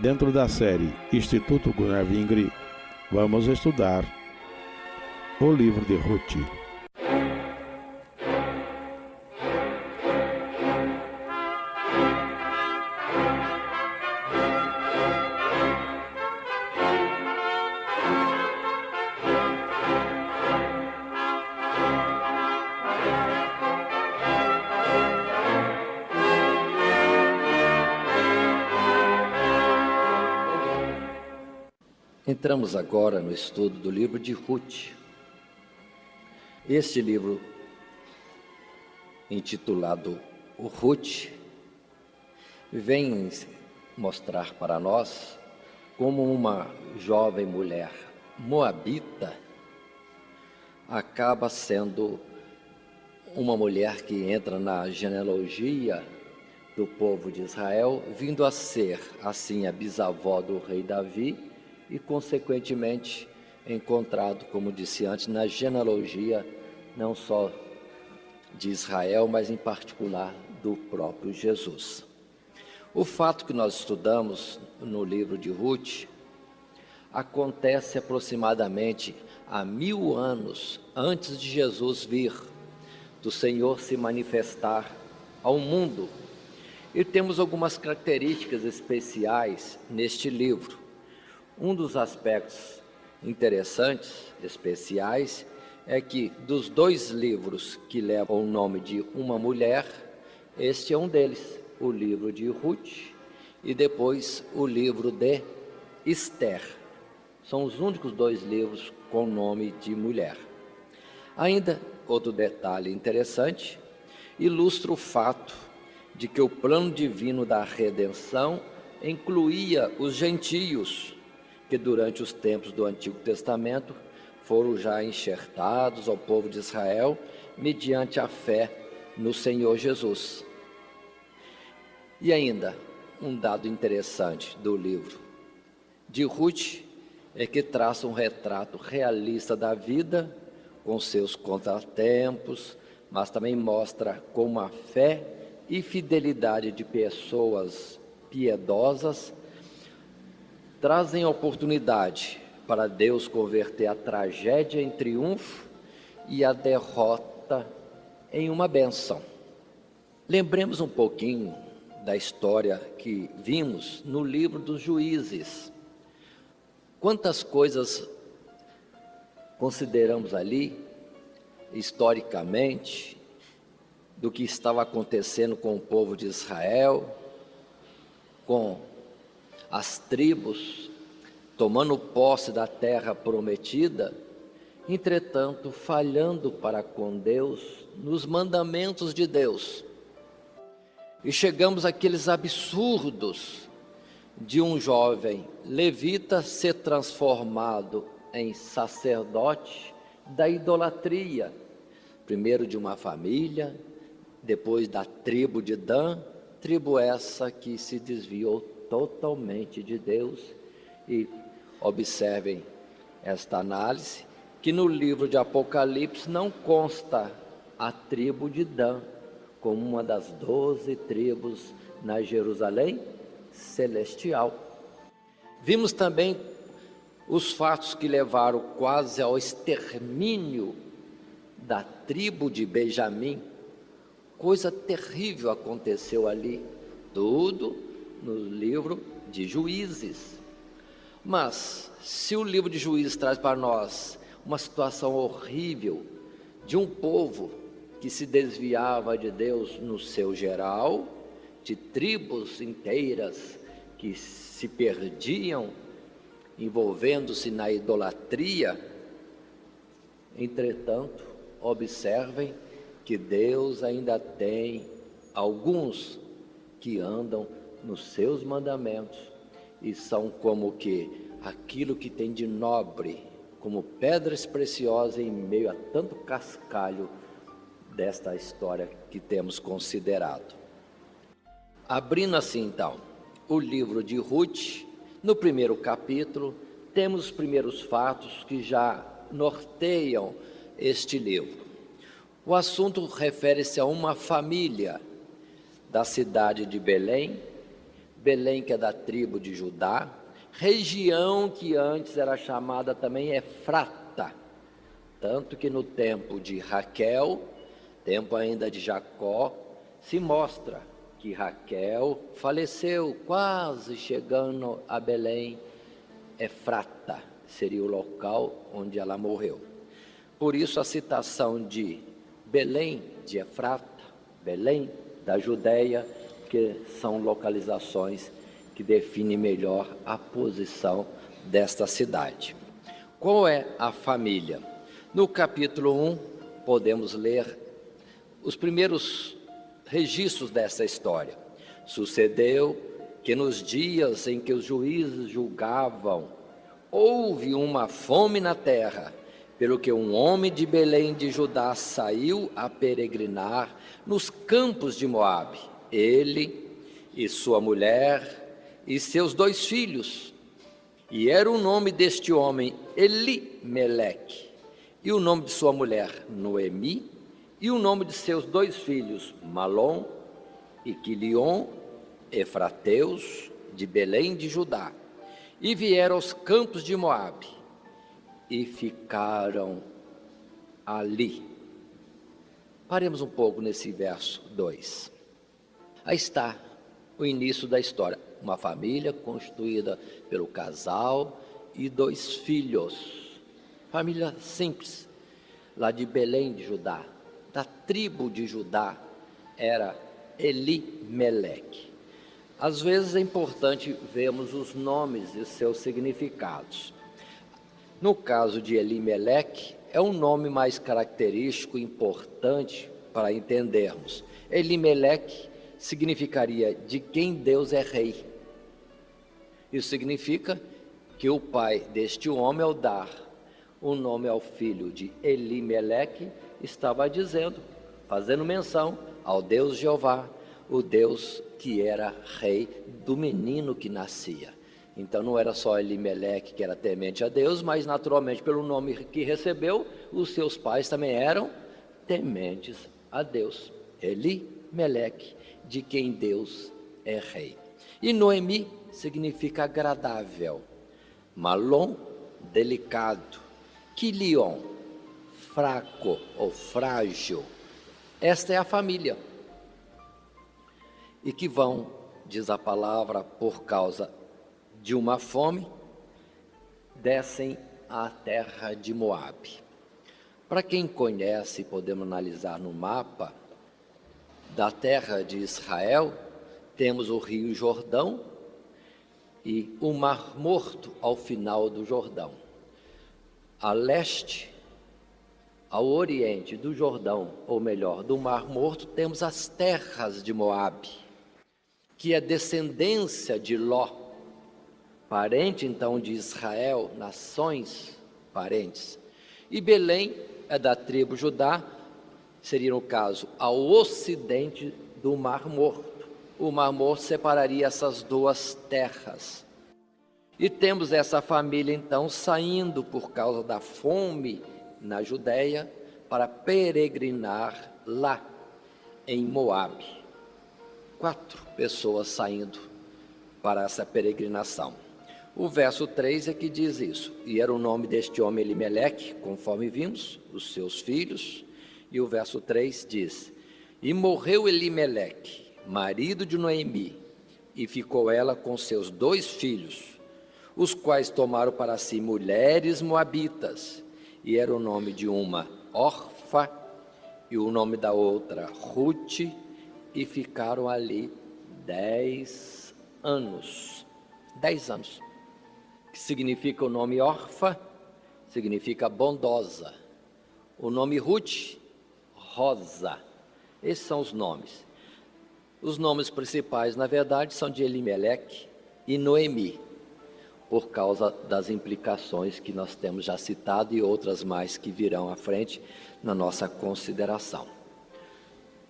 Dentro da série Instituto Gunnar Vingre, vamos estudar o livro de Ruth. Entramos agora no estudo do livro de Ruth. Este livro, intitulado o Ruth, vem mostrar para nós como uma jovem mulher moabita acaba sendo uma mulher que entra na genealogia do povo de Israel, vindo a ser, assim, a bisavó do rei Davi, e, consequentemente, encontrado, como disse antes, na genealogia não só de Israel, mas em particular do próprio Jesus. O fato que nós estudamos no livro de Ruth acontece aproximadamente há 1000 anos antes de Jesus vir, do Senhor se manifestar ao mundo. E temos algumas características especiais neste livro. Um dos aspectos interessantes, especiais, é que dos 2 livros que levam o nome de uma mulher, este é um deles, o livro de Ruth e depois o livro de Esther. São os únicos 2 livros com nome de mulher. Ainda, outro detalhe interessante, ilustra o fato de que o plano divino da redenção incluía os gentios, que durante os tempos do Antigo Testamento foram já enxertados ao povo de Israel mediante a fé no Senhor Jesus. E ainda, um dado interessante do livro de Ruth é que traça um retrato realista da vida, com seus contratempos, mas também mostra como a fé e fidelidade de pessoas piedosas trazem oportunidade para Deus converter a tragédia em triunfo e a derrota em uma bênção. Lembremos um pouquinho da história que vimos no livro dos Juízes. Quantas coisas consideramos ali, historicamente, do que estava acontecendo com o povo de Israel, com as tribos tomando posse da terra prometida, entretanto falhando para com Deus nos mandamentos de Deus. E chegamos àqueles absurdos de um jovem levita ser transformado em sacerdote da idolatria, primeiro de uma família, depois da tribo de Dan, tribo essa que se desviou totalmente de Deus. E observem esta análise, que no livro de Apocalipse não consta a tribo de Dan como uma das 12 tribos na Jerusalém celestial. Vimos também os fatos que levaram quase ao extermínio da tribo de Benjamim. Coisa terrível aconteceu ali, tudo no livro de Juízes. Mas, se o livro de Juízes traz para nós uma situação horrível de um povo que se desviava de Deus no seu geral, de tribos inteiras que se perdiam, envolvendo-se na idolatria, entretanto, observem que Deus ainda tem alguns que andam nos seus mandamentos e são como que aquilo que tem de nobre, como pedras preciosas em meio a tanto cascalho desta história que temos considerado. Abrindo assim então o livro de Ruth, no primeiro capítulo, temos os primeiros fatos que já norteiam este livro. O assunto refere-se a uma família da cidade de Belém, Belém, que é da tribo de Judá, região que antes era chamada também Efrata, tanto que no tempo de Raquel, tempo ainda de Jacó, se mostra que Raquel faleceu quase chegando a Belém. Efrata seria o local onde ela morreu. Por isso a citação de Belém de Efrata, Belém da Judéia, que são localizações que definem melhor a posição desta cidade. Qual é a família? No capítulo 1, podemos ler os primeiros registros dessa história. Sucedeu que nos dias em que os juízes julgavam, houve uma fome na terra, pelo que um homem de Belém de Judá saiu a peregrinar nos campos de Moabe, ele e sua mulher e seus 2 filhos. E era o nome deste homem Elimeleque, e o nome de sua mulher Noemi, e o nome de seus 2 filhos Malom e Quilion, efrateus de Belém de Judá. E vieram aos campos de Moabe e ficaram ali. Paremos um pouco nesse verso 2. Aí está o início da história. Uma família constituída pelo casal e 2 filhos. Família simples, lá de Belém de Judá, da tribo de Judá, era Elimeleque. Às vezes é importante vermos os nomes e seus significados. No caso de Elimeleque, é um nome mais característico e importante para entendermos. Elimeleque significaria de quem Deus é rei. Isso significa que o pai deste homem, ao dar o nome ao filho de Elimeleque, estava dizendo, fazendo menção ao Deus Jeová, o Deus que era rei do menino que nascia. Então não era só Elimeleque que era temente a Deus, mas naturalmente pelo nome que recebeu, os seus pais também eram tementes a Deus. Elimeleque, de quem Deus é rei. E Noemi significa agradável, Malom, delicado, Quilion, fraco ou frágil. Esta é a família. E que vão, diz a palavra, por causa de uma fome, descem à terra de Moabe. Para quem conhece, podemos analisar no mapa da terra de Israel, temos o rio Jordão e o Mar Morto ao final do Jordão. A leste, ao oriente do Jordão, ou melhor, do Mar Morto, temos as terras de Moabe, que é descendência de Ló, parente então de Israel, nações parentes. E Belém é da tribo Judá, seria no caso ao ocidente do Mar Morto. O Mar Morto separaria essas 2 terras. E temos essa família então saindo por causa da fome na Judéia para peregrinar lá em Moabe. 4 pessoas saindo para essa peregrinação. O verso 3 é que diz isso. E era o nome deste homem Elimeleque, conforme vimos, os seus filhos. E o verso 3 diz: E morreu Elimeleque, marido de Noemi, e ficou ela com seus 2 filhos, os quais tomaram para si mulheres moabitas. E era o nome de uma Orfa e o nome da outra Rute, e ficaram ali 10 anos. 10 anos. Que significa o nome Orfa? Significa bondosa. O nome Rute, rosa. Esses são os nomes. Os nomes principais, na verdade, são de Elimeleque e Noemi, por causa das implicações que nós temos já citado e outras mais que virão à frente na nossa consideração.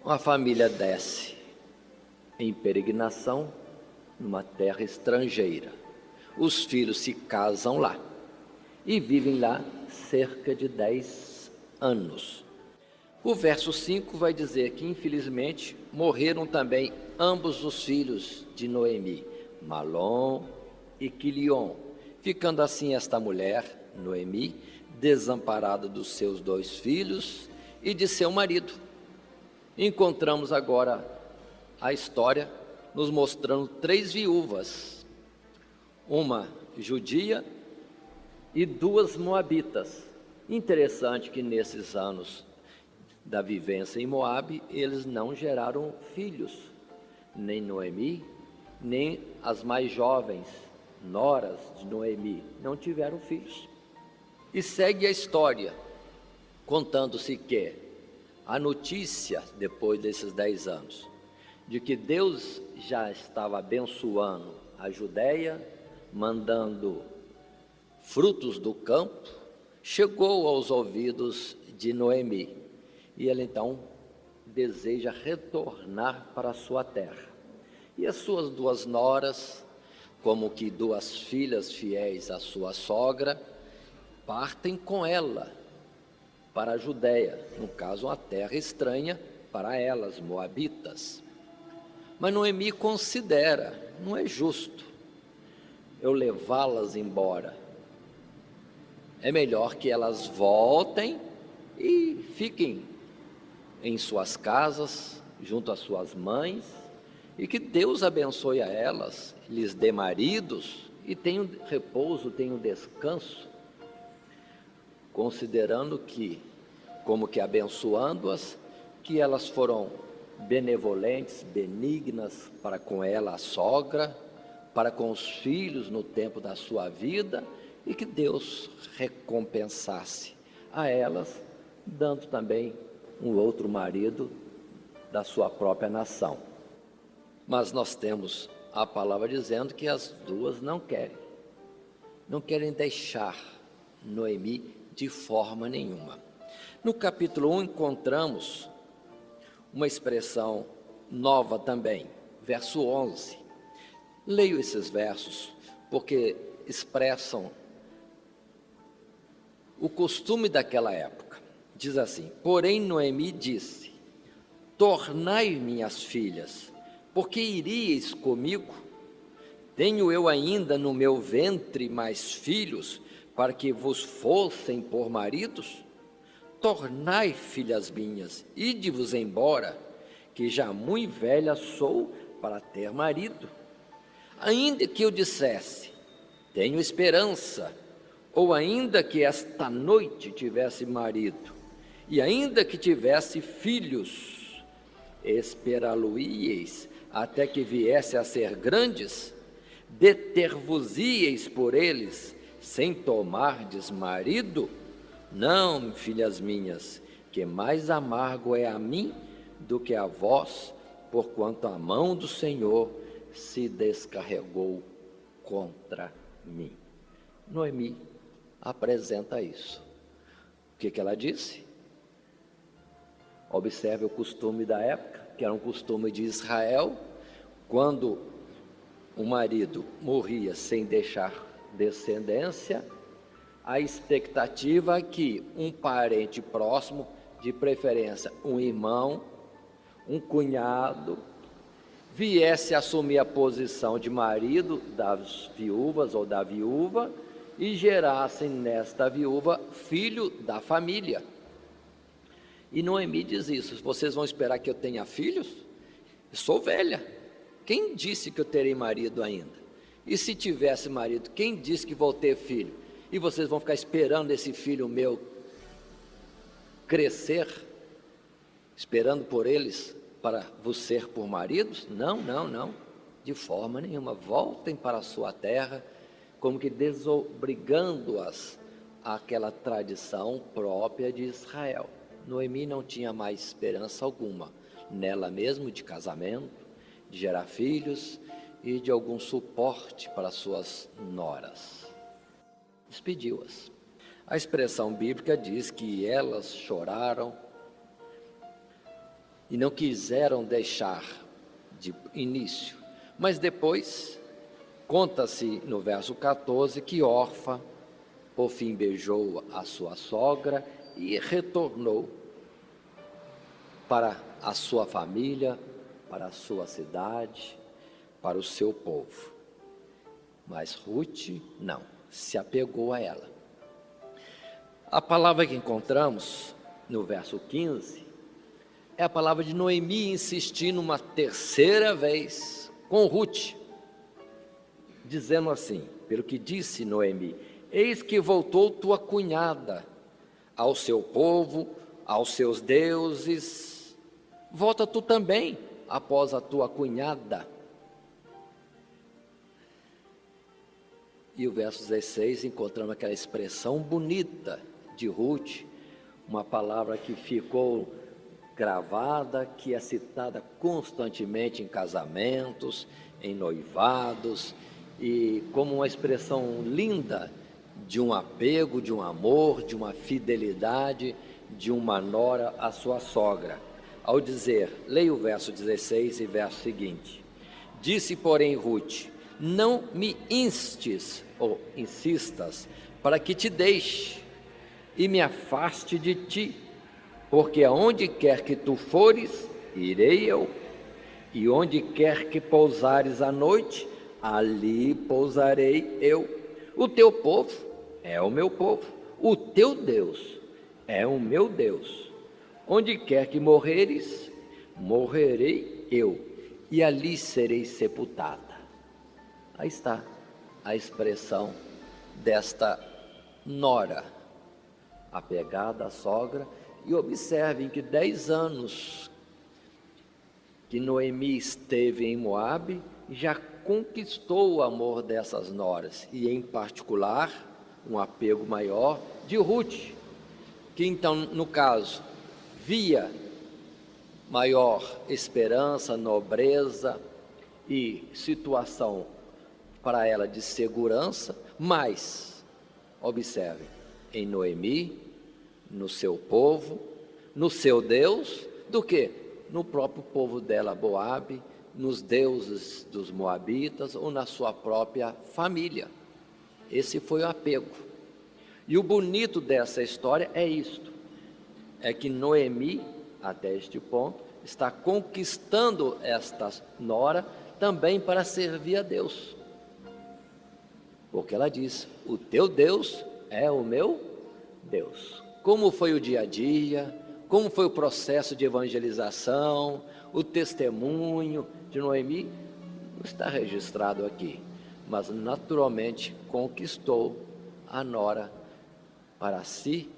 Uma família desce em peregrinação numa terra estrangeira. Os filhos se casam lá e vivem lá cerca de 10 anos. O verso 5 vai dizer que, infelizmente, morreram também ambos os filhos de Noemi, Malom e Quilion, ficando assim esta mulher, Noemi, desamparada dos seus 2 filhos e de seu marido. Encontramos agora a história nos mostrando 3 viúvas, uma judia e 2 moabitas. Interessante que nesses anos da vivência em Moabe, eles não geraram filhos, nem Noemi, nem as mais jovens noras de Noemi, não tiveram filhos. E segue a história, contando-se que a notícia, depois desses 10 anos, de que Deus já estava abençoando a Judéia, mandando frutos do campo, chegou aos ouvidos de Noemi. E ela então deseja retornar para a sua terra. E as suas 2 noras, como que 2 filhas fiéis à sua sogra, partem com ela para a Judéia, no caso uma terra estranha para elas, moabitas. Mas Noemi considera, não é justo eu levá-las embora. É melhor que elas voltem e fiquem em suas casas, junto às suas mães, e que Deus abençoe a elas, lhes dê maridos e tenham repouso, tenham descanso, considerando que, como que abençoando-as, que elas foram benevolentes, benignas para com ela, a sogra, para com os filhos no tempo da sua vida, e que Deus recompensasse a elas, dando também um outro marido da sua própria nação. Mas nós temos a palavra dizendo que as 2 não querem deixar Noemi de forma nenhuma. No capítulo 1 encontramos uma expressão nova também, verso 11. Leio esses versos porque expressam o costume daquela época. Diz assim: porém Noemi disse: tornai minhas filhas, porque iríeis comigo? Tenho eu ainda no meu ventre mais filhos, para que vos fossem por maridos? Tornai, filhas minhas, ide-vos embora, que já muito velha sou para ter marido. Ainda que eu dissesse: tenho esperança, ou ainda que esta noite tivesse marido, e ainda que tivesse filhos, esperá-lo-íeis até que viesse a ser grandes? Deter-vos-íeis por eles, sem tomardes marido? Não, filhas minhas, que mais amargo é a mim do que a vós, porquanto a mão do Senhor se descarregou contra mim. Noemi apresenta isso. O que ela disse? Observe o costume da época, que era um costume de Israel. Quando o marido morria sem deixar descendência, a expectativa é que um parente próximo, de preferência um irmão, um cunhado, viesse assumir a posição de marido das viúvas ou da viúva e gerassem nesta viúva filho da família. E Noemi diz isso: vocês vão esperar que eu tenha filhos? Eu sou velha, quem disse que eu terei marido ainda? E se tivesse marido, quem disse que vou ter filho? E vocês vão ficar esperando esse filho meu crescer, esperando por eles para vos ser por maridos? Não, não, não, de forma nenhuma. Voltem para a sua terra, como que desobrigando-as àquela tradição própria de Israel. Noemi não tinha mais esperança alguma nela mesmo de casamento, de gerar filhos e de algum suporte para suas noras. Despediu-as. A expressão bíblica diz que elas choraram e não quiseram deixar de início, mas depois conta-se no verso 14 que Orfa por fim beijou a sua sogra e retornou para a sua família, para a sua cidade, para o seu povo. Mas Ruth não, se apegou a ela. A palavra que encontramos no verso 15 é a palavra de Noemi insistindo uma terceira vez com Ruth, dizendo assim, pelo que disse Noemi: eis que voltou tua cunhada ao seu povo, aos seus deuses, volta tu também após a tua cunhada. E o verso 16, encontramos aquela expressão bonita de Ruth, uma palavra que ficou gravada, que é citada constantemente em casamentos, em noivados, e como uma expressão linda de um apego, de um amor, de uma fidelidade, de uma nora à sua sogra. Ao dizer, leia o verso 16 e verso seguinte: disse, porém, Ruth: não me instes ou insistas para que te deixe e me afaste de ti, porque aonde quer que tu fores, irei eu, e onde quer que pousares à noite, ali pousarei eu. O teu povo é o meu povo, o teu Deus é o meu Deus. Onde quer que morreres, morrerei eu, e ali serei sepultada. Aí está a expressão desta nora, apegada à sogra. E observem que 10 anos que Noemi esteve em Moabe, já conquistou o amor dessas noras, e em particular, um apego maior de Ruth, que então, no caso, via maior esperança, nobreza e situação para ela de segurança, mas, observem, em Noemi, no seu povo, no seu Deus, do que? No próprio povo dela, Moabe, nos deuses dos moabitas ou na sua própria família. Esse foi o apego. E o bonito dessa história é isto, é que Noemi, até este ponto, está conquistando esta nora também para servir a Deus. Porque ela diz, o teu Deus é o meu Deus. Como foi o dia a dia, como foi o processo de evangelização, o testemunho de Noemi, não está registrado aqui, mas naturalmente conquistou a nora para si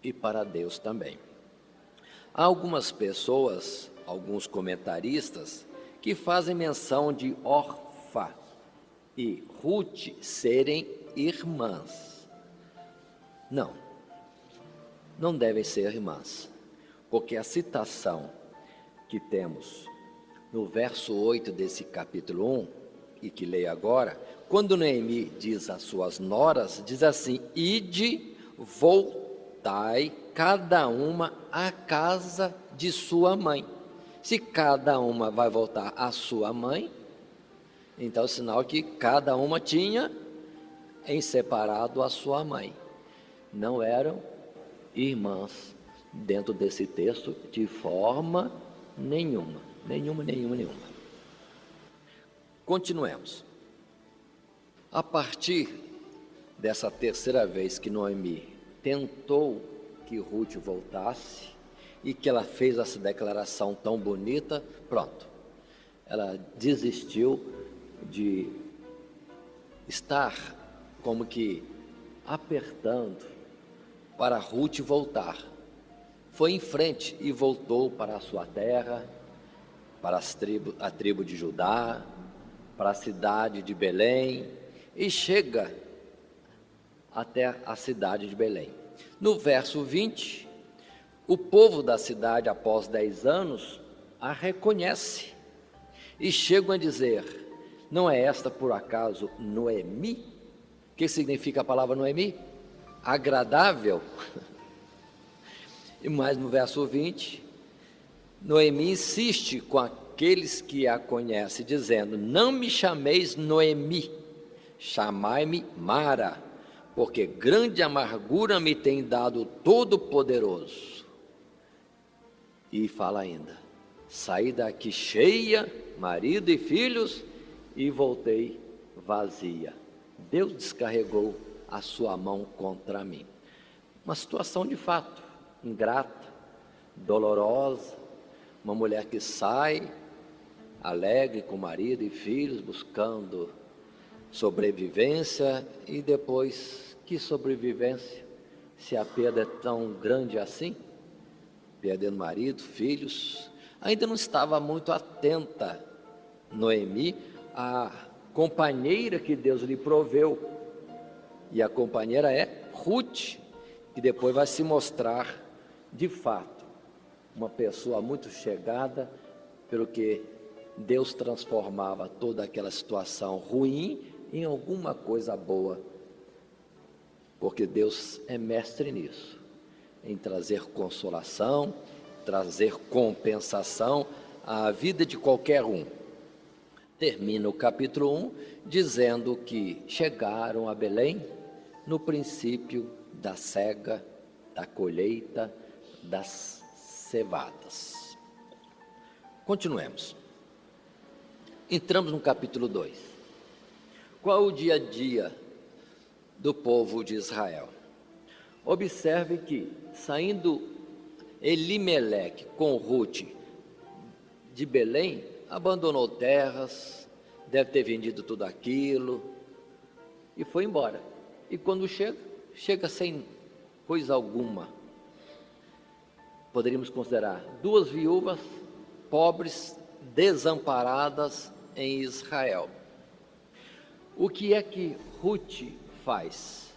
e para Deus também. Há algumas pessoas, alguns comentaristas, que fazem menção de Orfa e Ruth serem irmãs. Não devem ser irmãs, porque a citação que temos no verso 8 desse capítulo 1, e que leio agora, quando Noemi diz às suas noras, diz assim: ide, voltai cada uma à casa de sua mãe. Se cada uma vai voltar à sua mãe, então é sinal que cada uma tinha em separado a sua mãe. Não eram irmãs dentro desse texto de forma nenhuma. Continuemos. A partir dessa terceira vez que Noemi tentou que Ruth voltasse e que ela fez essa declaração tão bonita, pronto, ela desistiu de estar como que apertando para Ruth voltar. Foi em frente e voltou para a sua terra, para a tribo de Judá, para a cidade de Belém, e chega até a cidade de Belém. No verso 20, o povo da cidade, após 10 anos, a reconhece e chegam a dizer: não é esta por acaso Noemi? O que significa a palavra Noemi? Agradável. E mais no verso 20, Noemi insiste com aqueles que a conhecem, dizendo: não me chameis Noemi, chamai-me Mara, porque grande amargura me tem dado o Todo-Poderoso. E fala ainda: saí daqui cheia, marido e filhos, e voltei vazia. Deus descarregou a sua mão contra mim. Uma situação de fato ingrata, dolorosa, uma mulher que sai alegre com marido e filhos, buscando sobrevivência, e depois, que sobrevivência, se a perda é tão grande assim, perdendo marido, filhos. Ainda não estava muito atenta Noemi à companheira que Deus lhe proveu, e a companheira é Ruth, que depois vai se mostrar de fato uma pessoa muito chegada, pelo que Deus transformava toda aquela situação ruim em alguma coisa boa, porque Deus é mestre nisso, em trazer consolação, trazer compensação à vida de qualquer um. Termina o capítulo 1 dizendo que chegaram a Belém no princípio da cega, da colheita, das cevadas. Continuemos. Entramos no capítulo 2. Qual o dia a dia do povo de Israel? Observe que, saindo Elimeleque com Ruth de Belém, abandonou terras, deve ter vendido tudo aquilo e foi embora. E quando chega sem coisa alguma. Poderíamos considerar 2 viúvas pobres, desamparadas em Israel. O que é que Ruth faz?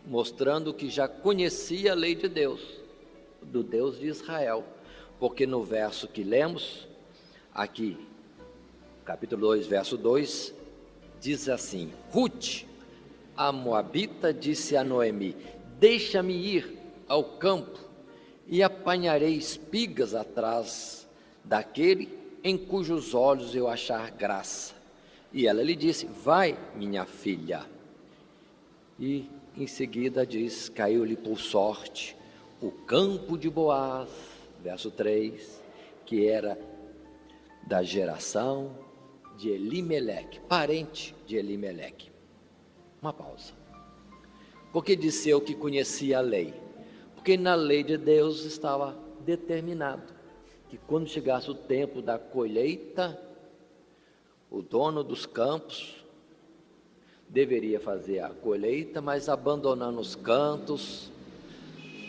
Mostrando que já conhecia a lei de Deus, do Deus de Israel, porque no verso que lemos aqui, capítulo 2, verso 2, diz assim: Ruth, a moabita, disse a Noemi: deixa-me ir ao campo e apanharei espigas atrás daquele em cujos olhos eu achar graça. E ela lhe disse: vai, minha filha. E em seguida diz: caiu-lhe por sorte o campo de Boaz, verso 3, que era da geração de Elimeleque, parente de Elimeleque. Uma pausa. Por que disse eu que conhecia a lei? Porque na lei de Deus estava determinado que quando chegasse o tempo da colheita, o dono dos campos deveria fazer a colheita, mas abandonando os cantos,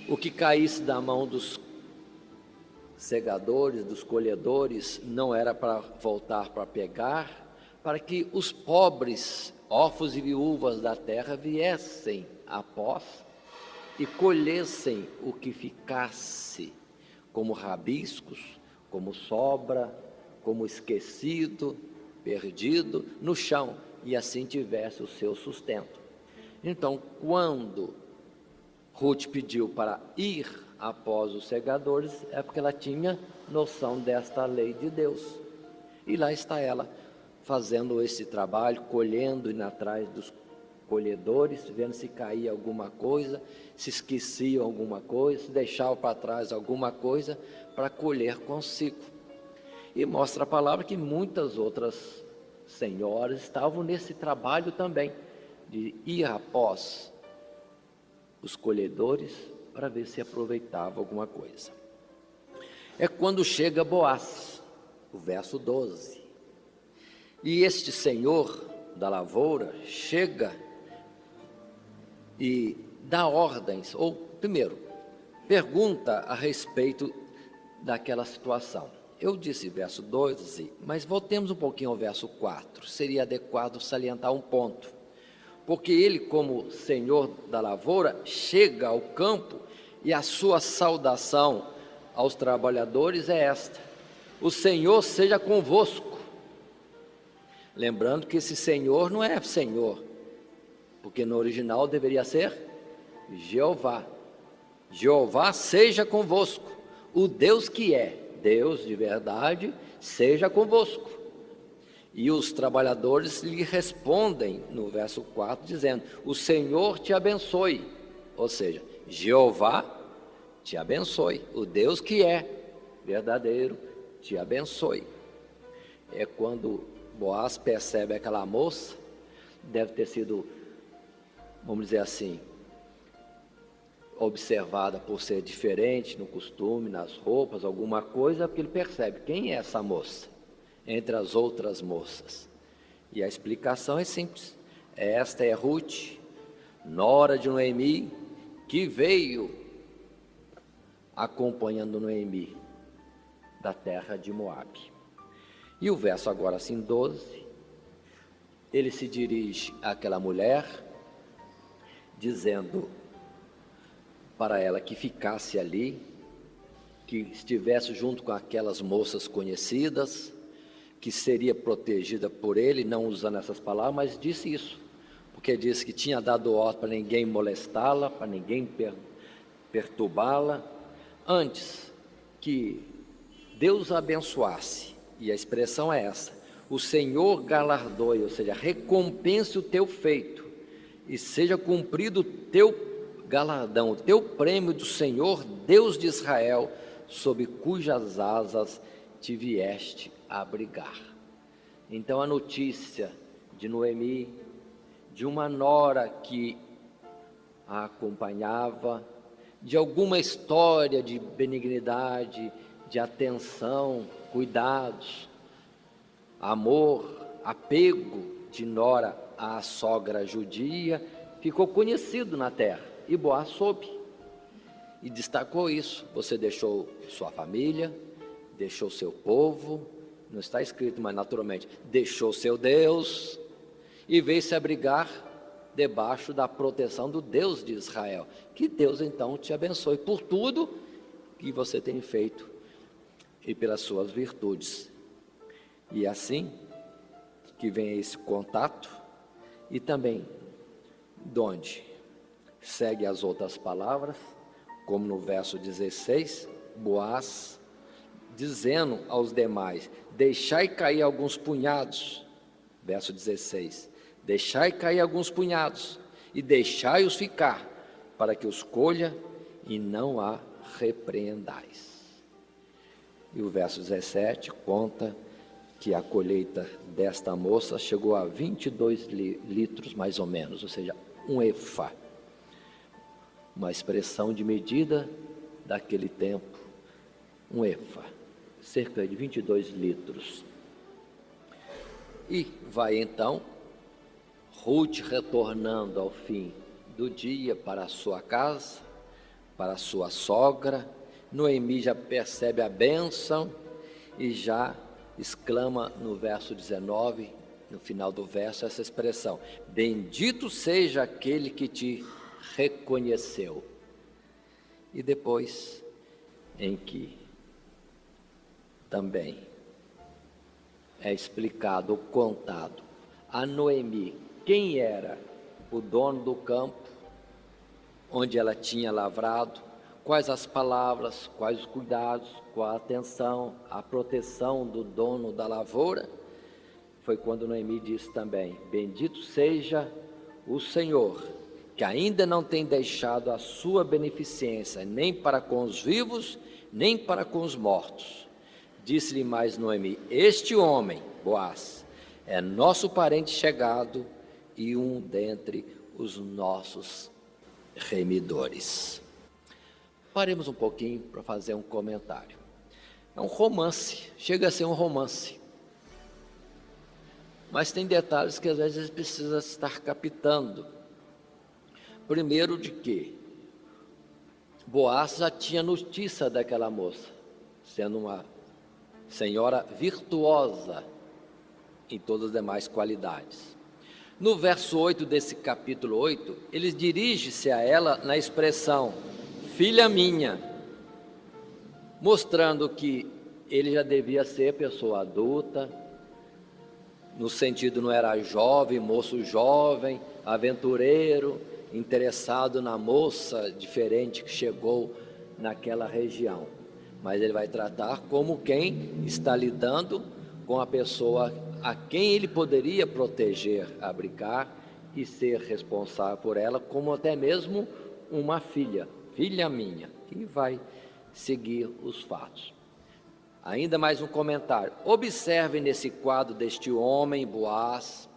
o que caísse da mão dos segadores, dos colhedores, não era para voltar para pegar, para que os pobres, órfãos e viúvas da terra viessem após e colhessem o que ficasse, como rabiscos, como sobra, como esquecido, perdido no chão, e assim tivesse o seu sustento. Então, quando Ruth pediu para ir após os segadores, é porque ela tinha noção desta lei de Deus. E lá está ela, fazendo esse trabalho, colhendo, indo atrás dos colhedores, vendo se caía alguma coisa, se esquecia alguma coisa, se deixava para trás alguma coisa, para colher consigo. E mostra a palavra que muitas outras senhoras estavam nesse trabalho também, de ir após os colhedores para ver se aproveitava alguma coisa. É quando chega Boaz, o verso 12. E este senhor da lavoura chega e dá ordens, ou primeiro, pergunta a respeito daquela situação. Eu disse verso 12, mas voltemos um pouquinho ao verso 4. Seria adequado salientar um ponto. Porque ele, como senhor da lavoura, chega ao campo e a sua saudação aos trabalhadores é esta: o Senhor seja convosco. Lembrando que esse Senhor não é Senhor, porque no original deveria ser Jeová. Jeová seja convosco, o Deus que é Deus de verdade, seja convosco. E os trabalhadores lhe respondem no verso 4, dizendo: o Senhor te abençoe. Ou seja, Jeová te abençoe, o Deus que é verdadeiro te abençoe. É quando Boaz percebe aquela moça, deve ter sido vamos dizer assim, observada por ser diferente no costume, nas roupas, alguma coisa, porque ele percebe quem é essa moça entre as outras moças. E a explicação é simples. Esta é Ruth, nora de Noemi, que veio acompanhando Noemi da terra de Moabe. E o verso agora assim 12, ele se dirige àquela mulher, dizendo para ela que ficasse ali, que estivesse junto com aquelas moças conhecidas, que seria protegida por ele, não usando essas palavras, mas disse isso, porque disse que tinha dado ordem para ninguém molestá-la, para ninguém perturbá-la, antes que Deus a abençoasse, e a expressão é essa: o Senhor galardoe, ou seja, recompense o teu feito, e seja cumprido o teu galardão, o teu prêmio do Senhor, Deus de Israel, sob cujas asas te vieste a abrigar. Então a notícia de Noemi, de uma nora que a acompanhava, de alguma história de benignidade, de atenção, cuidados, amor, apego de nora à sogra judia, ficou conhecido na terra. E Boaz soube e destacou isso. Você deixou sua família, deixou seu povo, não está escrito, mas naturalmente, deixou seu Deus e veio se abrigar debaixo da proteção do Deus de Israel. Que Deus então te abençoe por tudo que você tem feito e pelas suas virtudes. E assim que vem esse contato, e também de onde segue as outras palavras, como no verso 16, Boaz dizendo aos demais: deixai cair alguns punhados, verso 16, deixai cair alguns punhados, e deixai-os ficar, para que os colha e não a repreendais. E o verso 17 conta que a colheita desta moça chegou a 22 litros mais ou menos, ou seja, um efá. Uma expressão de medida daquele tempo, um efa, cerca de 22 litros. E vai então Ruth retornando ao fim do dia para a sua casa, para a sua sogra. Noemi já percebe a bênção e já exclama no verso 19, no final do verso, essa expressão: bendito seja aquele que te reconheceu. E depois em que também é explicado, contado a Noemi quem era o dono do campo onde ela tinha lavrado, quais as palavras, quais os cuidados, qual a atenção, a proteção do dono da lavoura. Foi quando Noemi disse também: bendito seja o Senhor, que ainda não tem deixado a sua beneficência, nem para com os vivos, nem para com os mortos. Disse-lhe mais Noemi: este homem, Boaz, é nosso parente chegado e um dentre os nossos remidores. Paremos um pouquinho para fazer um comentário. É um romance, chega a ser um romance, mas tem detalhes que às vezes precisa estar captando. Primeiro, de que Boaz já tinha notícia daquela moça, sendo uma senhora virtuosa em todas as demais qualidades. No verso 8 desse capítulo 8, ele dirige-se a ela na expressão filha minha, mostrando que ele já devia ser pessoa adulta, no sentido não era jovem, moço jovem, aventureiro, interessado na moça diferente que chegou naquela região, mas ele vai tratar como quem está lidando com a pessoa a quem ele poderia proteger, abrigar e ser responsável por ela, como até mesmo uma filha minha, e vai seguir os fatos. Ainda mais um comentário: observe nesse quadro deste homem, Boaz,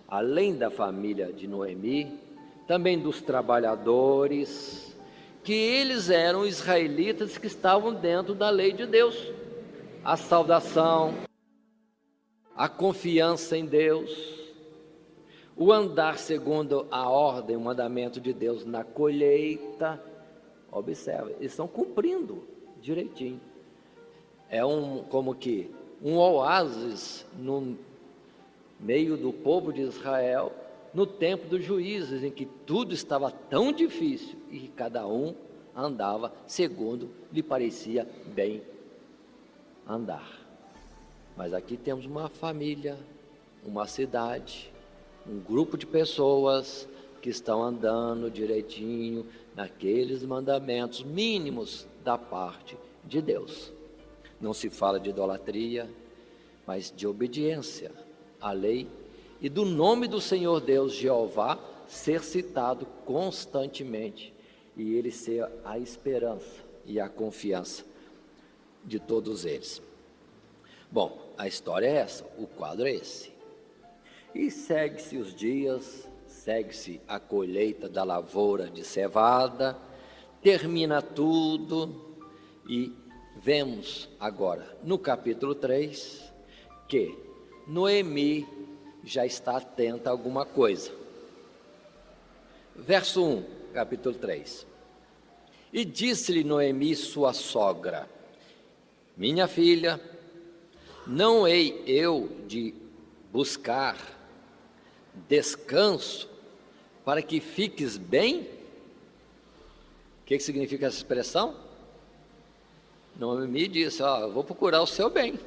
além da família de Noemi, também dos trabalhadores, que eles eram israelitas que estavam dentro da lei de Deus. A saudação, a confiança em Deus, o andar segundo a ordem, o mandamento de Deus na colheita. Observe, eles estão cumprindo direitinho. É como que um oásis no meio do povo de Israel, no tempo dos juízes, em que tudo estava tão difícil e que cada um andava segundo lhe parecia bem andar. Mas aqui temos uma família, uma cidade, um grupo de pessoas que estão andando direitinho naqueles mandamentos mínimos da parte de Deus. Não se fala de idolatria, mas de obediência à lei e do nome do Senhor Deus, Jeová, ser citado constantemente e ele ser a esperança e a confiança de todos eles. Bom, a história é essa, o quadro é esse. E segue-se os dias, segue-se a colheita da lavoura de cevada, termina tudo e vemos agora no capítulo 3 que Noemi já está atenta a alguma coisa. Verso 1, capítulo 3. E disse-lhe Noemi, sua sogra: minha filha, não hei eu de buscar descanso para que fiques bem? O que significa essa expressão? Noemi disse: eu vou procurar o seu bem.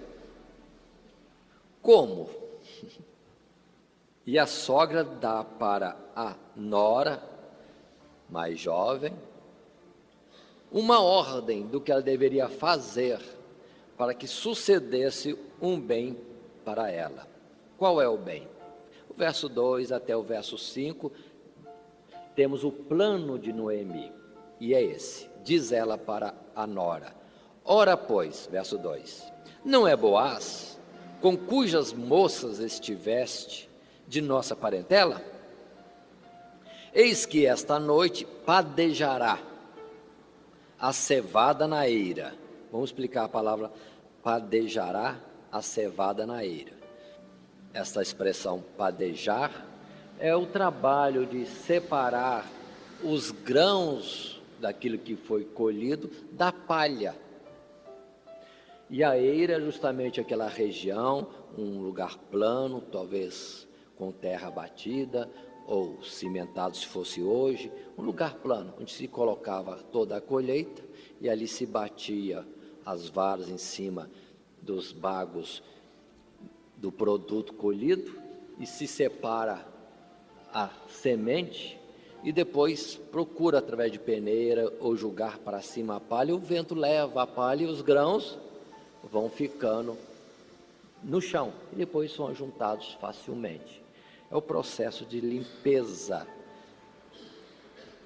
Como? E a sogra dá para a nora mais jovem uma ordem do que ela deveria fazer para que sucedesse um bem para ela. Qual é o bem? O verso 2 até o verso 5, temos o plano de Noemi, e é esse. Diz ela para a nora: ora pois, verso 2, não é Boaz, com cujas moças estiveste de nossa parentela? Eis que esta noite padejará a cevada na eira. Vamos explicar a palavra padejará a cevada na eira. Essa expressão padejar é o trabalho de separar os grãos daquilo que foi colhido da palha. E a eira é justamente aquela região, um lugar plano, talvez com terra batida ou cimentado se fosse hoje, um lugar plano, onde se colocava toda a colheita e ali se batia as varas em cima dos bagos do produto colhido e se separa a semente e depois procura através de peneira ou jogar para cima a palha, e o vento leva a palha e os grãos vão ficando no chão e depois são juntados facilmente. É o processo de limpeza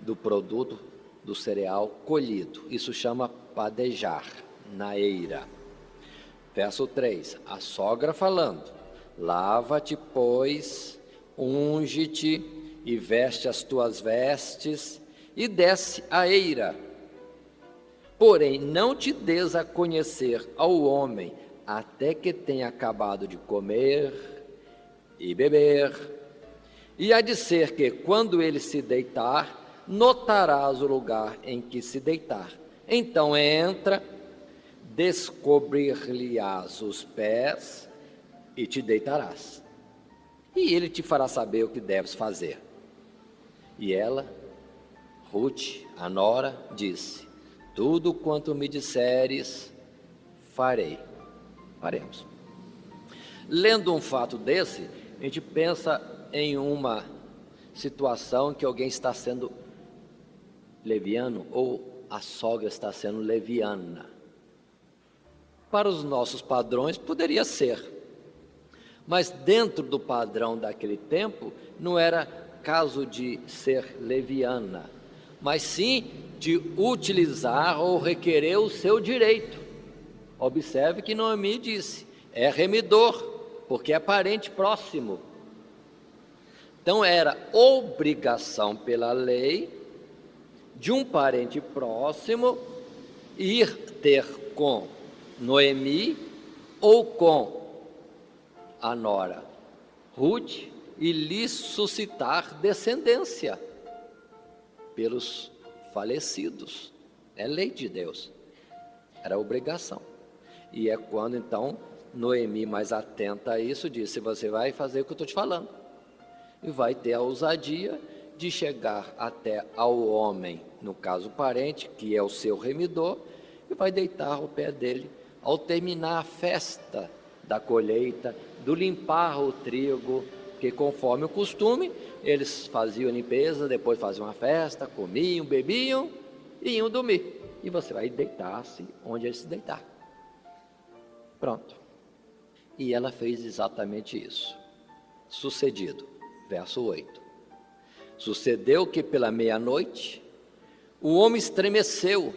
do produto do cereal colhido. Isso chama padejar na eira. Verso 3, a sogra falando: lava-te, pois, unge-te e veste as tuas vestes e desce a eira. Porém, não te des a conhecer ao homem até que tenha acabado de comer e beber. E há de ser que, quando ele se deitar, notarás o lugar em que se deitar. Então entra, descobrir-lhe-ás os pés e te deitarás. E ele te fará saber o que deves fazer. E ela, Ruth, a nora, disse: tudo quanto me disseres, farei. Faremos. Lendo um fato desse, a gente pensa em uma situação que alguém está sendo leviano ou a sogra está sendo leviana. Para os nossos padrões poderia ser, mas dentro do padrão daquele tempo não era caso de ser leviana, mas sim de utilizar ou requerer o seu direito. Observe que Noemi disse: é remidor, porque é parente próximo. Então era obrigação pela lei de um parente próximo ir ter com Noemi ou com a nora Ruth e lhe suscitar descendência pelos falecidos. É lei de Deus, era obrigação. E é quando então Noemi, mais atenta a isso, disse: você vai fazer o que eu estou te falando, e vai ter a ousadia de chegar até ao homem, no caso o parente, que é o seu remidor, e vai deitar ao pé dele, ao terminar a festa da colheita, do limpar o trigo, porque conforme o costume, eles faziam a limpeza, depois faziam uma festa, comiam, bebiam e iam dormir. E você vai deitar-se onde ele se deitar. Pronto. E ela fez exatamente isso. Sucedido, verso 8. Sucedeu que pela meia-noite o homem estremeceu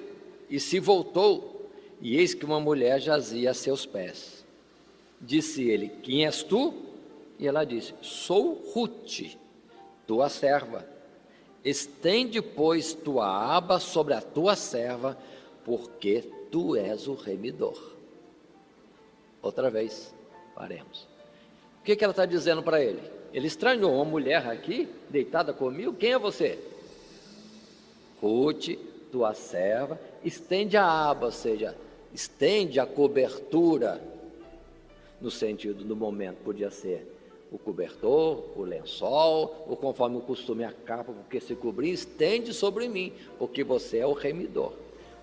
e se voltou, e eis que uma mulher jazia a seus pés. Disse ele: quem és tu? E ela disse: sou Ruth, tua serva. Estende, pois, tua aba sobre a tua serva, porque tu és o remidor. Outra vez, paremos. O que ela está dizendo para ele? Ele estranhou: uma mulher aqui, deitada comigo, quem é você? Ruth, tua serva. Estende a aba, ou seja, estende a cobertura, no sentido do momento, podia ser o cobertor, o lençol, ou conforme o costume a capa, porque se cobrir, estende sobre mim, porque você é o remidor.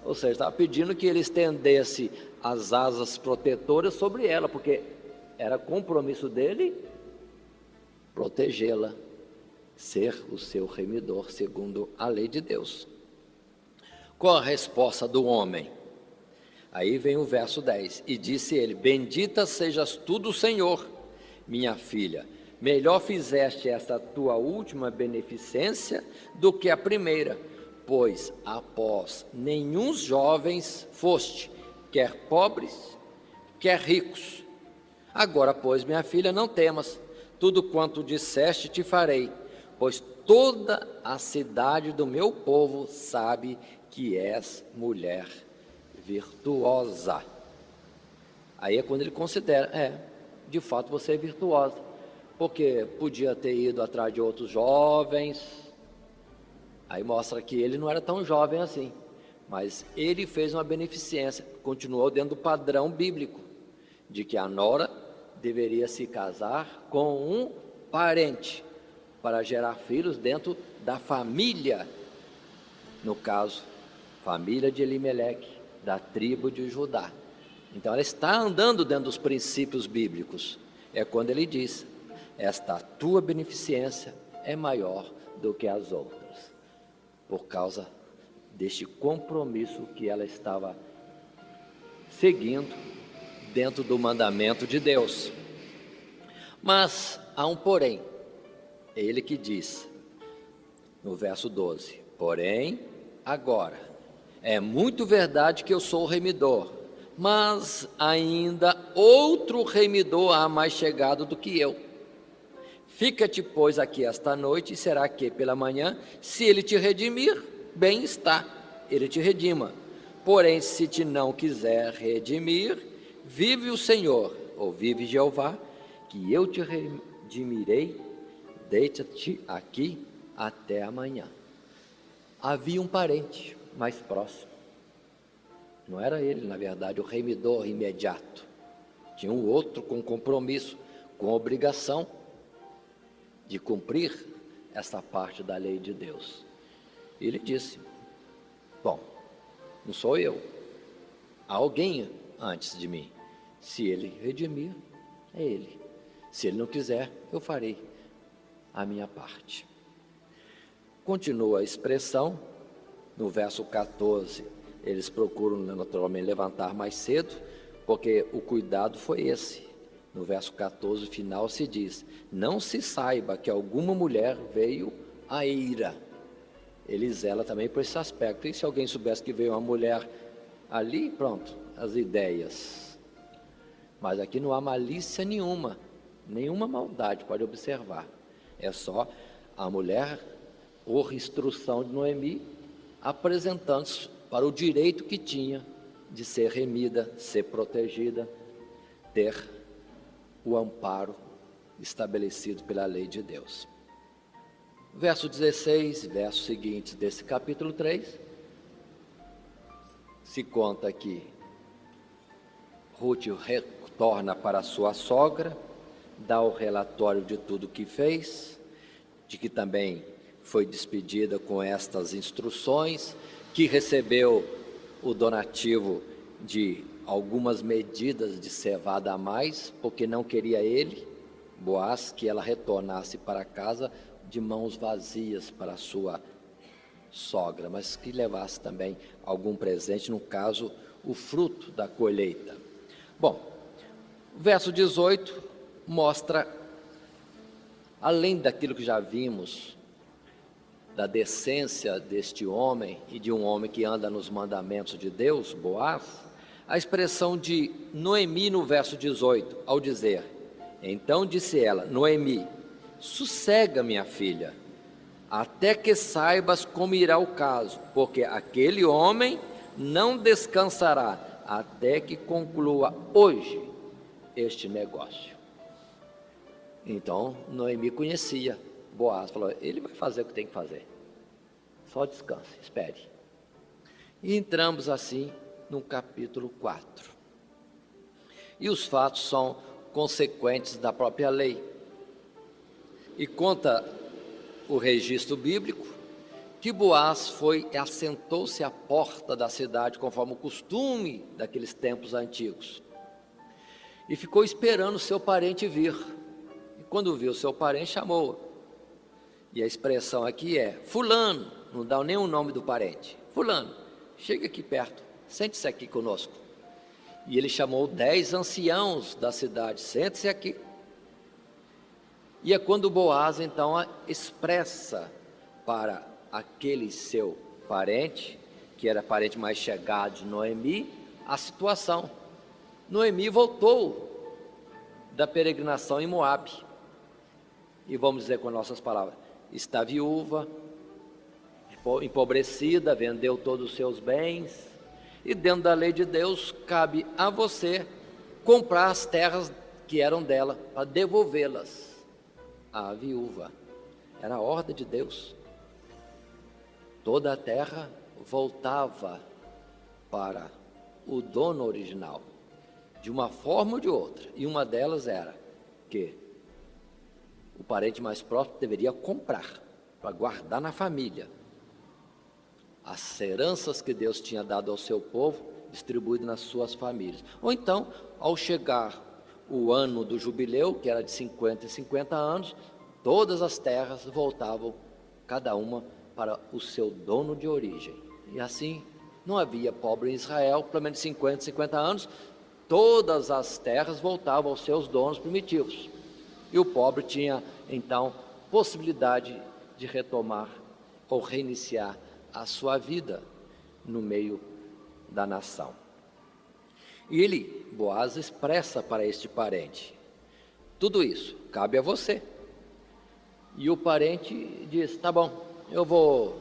Ou seja, estava pedindo que ele estendesse as asas protetoras sobre ela, porque era compromisso dele protegê-la, ser o seu remidor, segundo a lei de Deus. Qual a resposta do homem? Aí vem o verso 10, e disse ele: bendita sejas tu do Senhor, minha filha, melhor fizeste esta tua última beneficência do que a primeira, pois após nenhum jovens foste, quer pobres, quer ricos. Agora, pois, minha filha, não temas, tudo quanto disseste te farei, pois toda a cidade do meu povo sabe que és mulher virtuosa. Aí é quando ele considera: de fato você é virtuosa, porque podia ter ido atrás de outros jovens. Aí mostra que ele não era tão jovem assim, mas ele fez uma beneficência, continuou dentro do padrão bíblico, de que a nora deveria se casar com um parente, para gerar filhos dentro da família, no caso, família de Elimeleque, da tribo de Judá. Então ela está andando dentro dos princípios bíblicos. É quando ele diz: esta tua beneficência é maior do que as outras, por causa deste compromisso que ela estava seguindo dentro do mandamento de Deus. Mas há um porém. É ele que diz no verso 12: porém, agora, é muito verdade que eu sou o remidor, mas ainda outro remidor há mais chegado do que eu. Fica-te, pois, aqui esta noite, e será que pela manhã, se ele te redimir, bem está, ele te redima. Porém, se te não quiser redimir, vive o Senhor, ou vive Jeová, que eu te redimirei, deita-te aqui até amanhã. Havia um parente mais próximo, não era ele, na verdade, o remidor imediato. Tinha um outro com compromisso, com obrigação de cumprir essa parte da lei de Deus. E ele disse: bom, não sou eu, há alguém antes de mim. Se ele redimir, é ele. Se ele não quiser, eu farei a minha parte. Continua a expressão, no verso 14, eles procuram naturalmente levantar mais cedo, porque o cuidado foi esse. No verso 14 final se diz: não se saiba que alguma mulher veio à ira. Ele zela também por esse aspecto. E se alguém soubesse que veio uma mulher ali, pronto, as ideias. Mas aqui não há malícia nenhuma, nenhuma maldade, pode observar. É só a mulher, por instrução de Noemi, apresentando-se para o direito que tinha de ser remida, ser protegida, ter o amparo estabelecido pela lei de Deus. Verso 16, versos seguintes desse capítulo 3, se conta que Ruth retorna para sua sogra, dá o relatório de tudo que fez, de que também foi despedida com estas instruções, que recebeu o donativo de algumas medidas de cevada a mais, porque não queria ele, Boaz, que ela retornasse para casa de mãos vazias para a sua sogra, mas que levasse também algum presente, no caso, o fruto da colheita. Bom, o verso 18 mostra, além daquilo que já vimos, da decência deste homem e de um homem que anda nos mandamentos de Deus, Boaz, a expressão de Noemi no verso 18, ao dizer: então disse ela, Noemi, sossega, minha filha, até que saibas como irá o caso, porque aquele homem não descansará até que conclua hoje este negócio. Então Noemi conhecia Boaz, falou: ele vai fazer o que tem que fazer, só descanse, espere. E entramos assim no capítulo 4. E os fatos são consequentes da própria lei. E conta o registro bíblico que Boaz foi e assentou-se à porta da cidade, conforme o costume daqueles tempos antigos, e ficou esperando seu parente vir. E quando viu seu parente, chamou-o. E a expressão aqui é: fulano, não dá nem o nome do parente. Fulano, chega aqui perto, sente-se aqui conosco. E ele chamou 10 anciãos da cidade: sente-se aqui. E é quando Boaz então expressa para aquele seu parente, que era parente mais chegado de Noemi, a situação. Noemi voltou da peregrinação em Moabe, e vamos dizer com nossas palavras, está viúva, empobrecida, vendeu todos os seus bens, e dentro da lei de Deus cabe a você comprar as terras que eram dela, para devolvê-las à viúva. Era a ordem de Deus. Toda a terra voltava para o dono original, de uma forma ou de outra, e uma delas era que o parente mais próximo deveria comprar, para guardar na família as heranças que Deus tinha dado ao seu povo, distribuído nas suas famílias. Ou então, ao chegar o ano do jubileu, que era de 50 em 50 anos, todas as terras voltavam, cada uma, para o seu dono de origem. E assim, não havia pobre em Israel, pelo menos 50 em 50 anos, todas as terras voltavam aos seus donos primitivos. E o pobre tinha, então, possibilidade de retomar ou reiniciar a sua vida no meio da nação. E ele, Boaz, expressa para este parente: tudo isso cabe a você. E o parente diz: tá bom, eu vou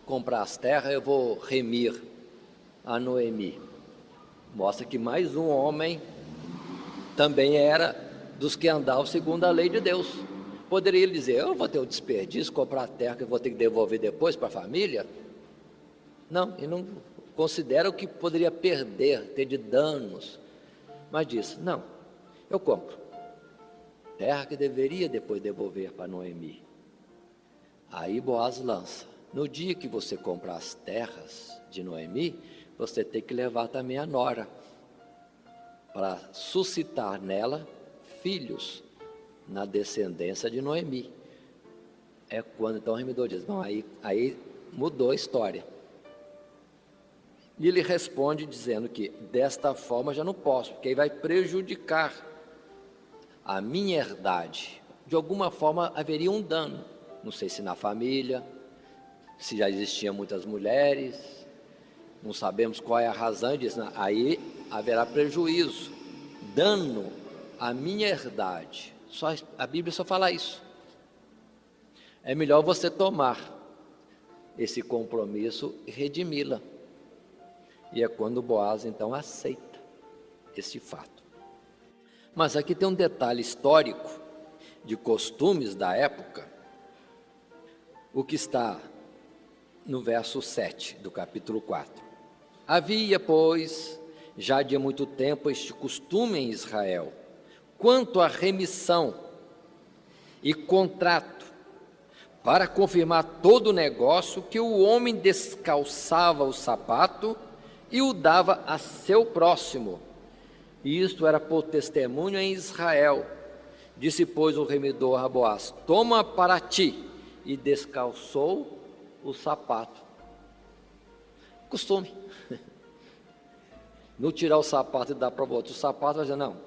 comprar as terras, eu vou remir a Noemi. Mostra que mais um homem também era dos que andavam segundo a lei de Deus. Poderia ele dizer: eu vou ter o desperdício, comprar a terra que eu vou ter que devolver depois para a família? Não, ele não considera o que poderia perder, ter de danos, mas diz: não, eu compro terra que deveria depois devolver para Noemi. Aí Boaz lança: no dia que você comprar as terras de Noemi, você tem que levar também a nora, para suscitar nela filhos na descendência de Noemi. É quando então o remidor diz: não, aí mudou a história. E ele responde dizendo que desta forma já não posso, porque aí vai prejudicar a minha herdade. De alguma forma haveria um dano, não sei se na família, se já existiam muitas mulheres, não sabemos qual é a razão. Diz: não, aí haverá prejuízo, dano à minha herdade. A Bíblia só fala isso. é melhor você tomar esse compromisso e redimi-la. E é quando Boaz então aceita esse fato. Mas aqui tem um detalhe histórico de costumes da época, o que está no verso 7 do capítulo 4. Havia, pois, já de muito tempo este costume em Israel, quanto à remissão e contrato, para confirmar todo o negócio, que o homem descalçava o sapato e o dava a seu próximo. E isto era por testemunho em Israel. Disse, pois, o remidor a Boaz: toma para ti, e descalçou o sapato. Costume. Não tirar o sapato e dar para o outro o sapato, vai dizer, não,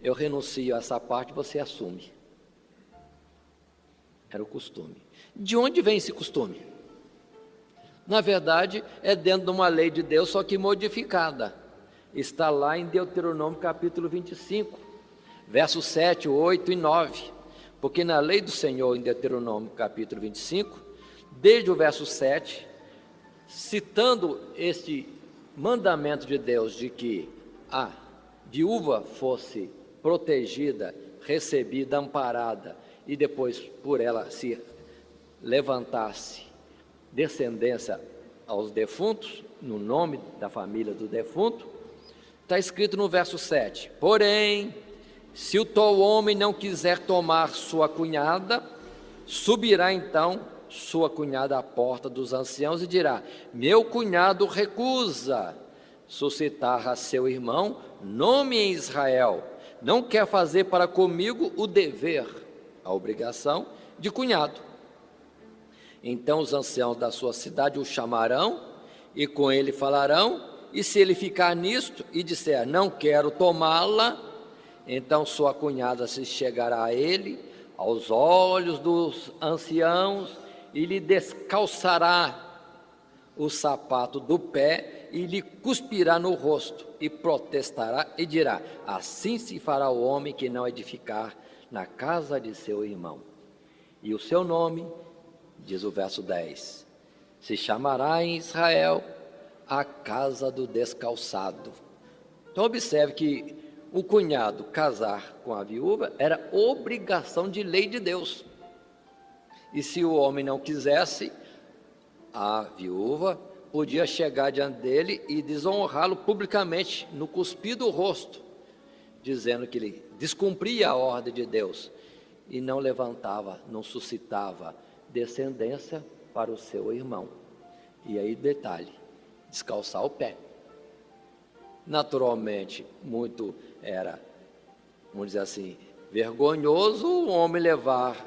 eu renuncio a essa parte, você assume. Era o costume. De onde vem esse costume? Na verdade, é dentro de uma lei de Deus, só que modificada. Está lá em Deuteronômio capítulo 25, versos 7, 8 e 9. Porque na lei do Senhor, em Deuteronômio capítulo 25, desde o verso 7, citando este mandamento de Deus de que a viúva fosse protegida, recebida, amparada, e depois por ela se levantasse descendência aos defuntos, no nome da família do defunto, está escrito no verso 7, porém, se o tal homem não quiser tomar sua cunhada, subirá então sua cunhada à porta dos anciãos e dirá, meu cunhado recusa suscitar a seu irmão nome em Israel, não quer fazer para comigo o dever, a obrigação de cunhado. Então os anciãos da sua cidade o chamarão e com ele falarão, e se ele ficar nisto e disser, não quero tomá-la, então sua cunhada se chegará a ele, aos olhos dos anciãos, e lhe descalçará o sapato do pé, e lhe cuspirá no rosto, e protestará e dirá, assim se fará o homem que não edificar na casa de seu irmão. E o seu nome, diz o verso 10, se chamará em Israel a casa do descalçado. Então observe que o cunhado casar com a viúva era obrigação de lei de Deus. E se o homem não quisesse, a viúva podia chegar diante dele e desonrá-lo publicamente, no cuspir do rosto, dizendo que ele descumpria a ordem de Deus e não levantava, não suscitava descendência para o seu irmão. E aí detalhe, descalçar o pé. Naturalmente, muito era, vamos dizer assim, vergonhoso o homem levar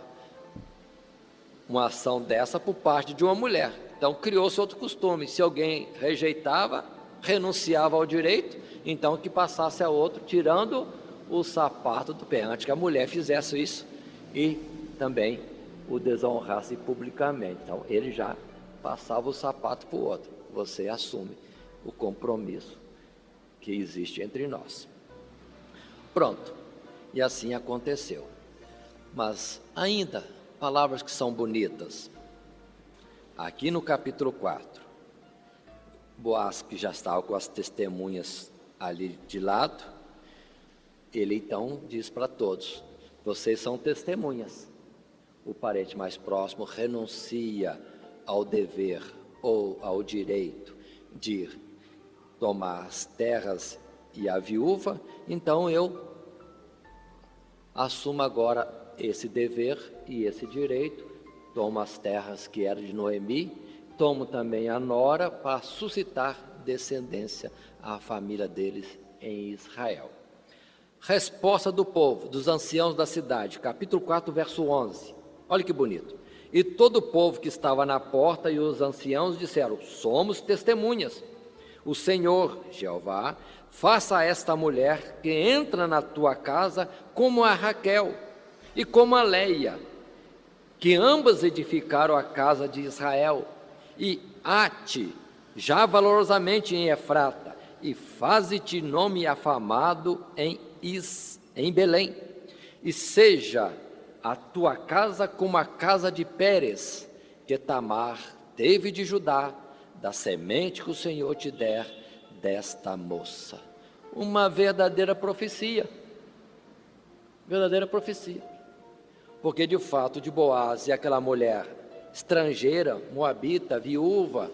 uma ação dessa por parte de uma mulher. Então criou-se outro costume, se alguém rejeitava, renunciava ao direito, então que passasse a outro, tirando o sapato do pé, antes que a mulher fizesse isso e também o desonrasse publicamente. Então ele já passava o sapato para o outro. Você assume o compromisso que existe entre nós. Pronto, e assim aconteceu. Mas ainda, palavras que são bonitas. Aqui no capítulo 4, Boaz, que já estava com as testemunhas ali de lado, ele então diz para todos, vocês são testemunhas. O parente mais próximo renuncia ao dever ou ao direito de tomar as terras e a viúva, então eu assumo agora esse dever e esse direito, tomo as terras que eram de Noemi, tomo também a nora para suscitar descendência à família deles em Israel. Resposta do povo, dos anciãos da cidade, capítulo 4, verso 11, olha que bonito. E todo o povo que estava na porta e os anciãos disseram, somos testemunhas. O Senhor, Jeová, faça a esta mulher que entra na tua casa como a Raquel e como a Leia, que ambas edificaram a casa de Israel, e ate já valorosamente em Efrata, e faze-te nome afamado em Belém, e seja a tua casa como a casa de Pérez, que Tamar teve de Judá, da semente que o Senhor te der desta moça. Uma verdadeira profecia. Verdadeira profecia. Porque de fato de Boaz e aquela mulher estrangeira, moabita, viúva,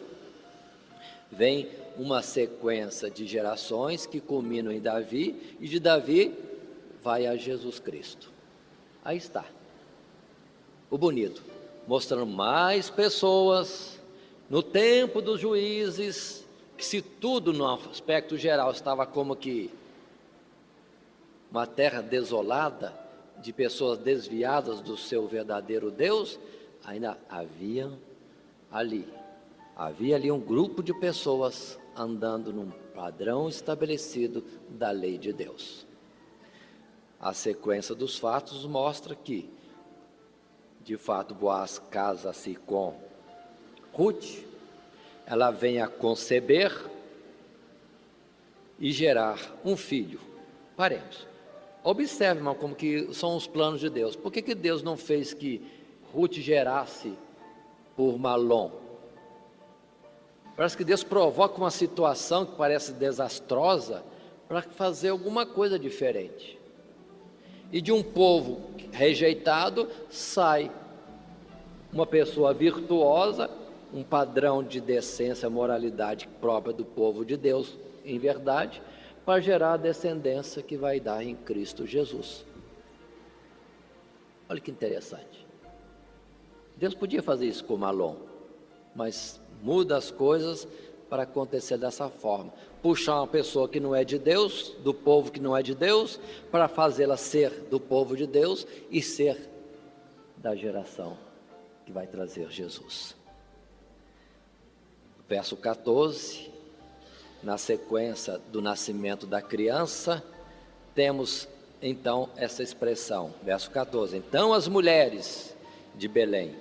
vem uma sequência de gerações que culminam em Davi, e de Davi vai a Jesus Cristo. Aí está o bonito, mostrando mais pessoas no tempo dos juízes, que se tudo no aspecto geral estava como que uma terra desolada, de pessoas desviadas do seu verdadeiro Deus, ainda havia ali um grupo de pessoas andando num padrão estabelecido da lei de Deus. A sequência dos fatos mostra que, de fato, Boaz casa-se com Ruth, ela vem a conceber e gerar um filho. Paremos. Observe, irmão, como que são os planos de Deus. Por que Deus não fez que Ruth gerasse por Malom? Parece que Deus provoca uma situação que parece desastrosa para fazer alguma coisa diferente. E de um povo rejeitado sai uma pessoa virtuosa, um padrão de decência, moralidade própria do povo de Deus, em verdade, para gerar a descendência que vai dar em Cristo Jesus. Olha que interessante. Deus podia fazer isso com Malom, mas muda as coisas para acontecer dessa forma. Puxar uma pessoa que não é de Deus, do povo que não é de Deus, para fazê-la ser do povo de Deus e ser da geração que vai trazer Jesus. Verso 14, na sequência do nascimento da criança, temos então essa expressão, verso 14: então as mulheres de Belém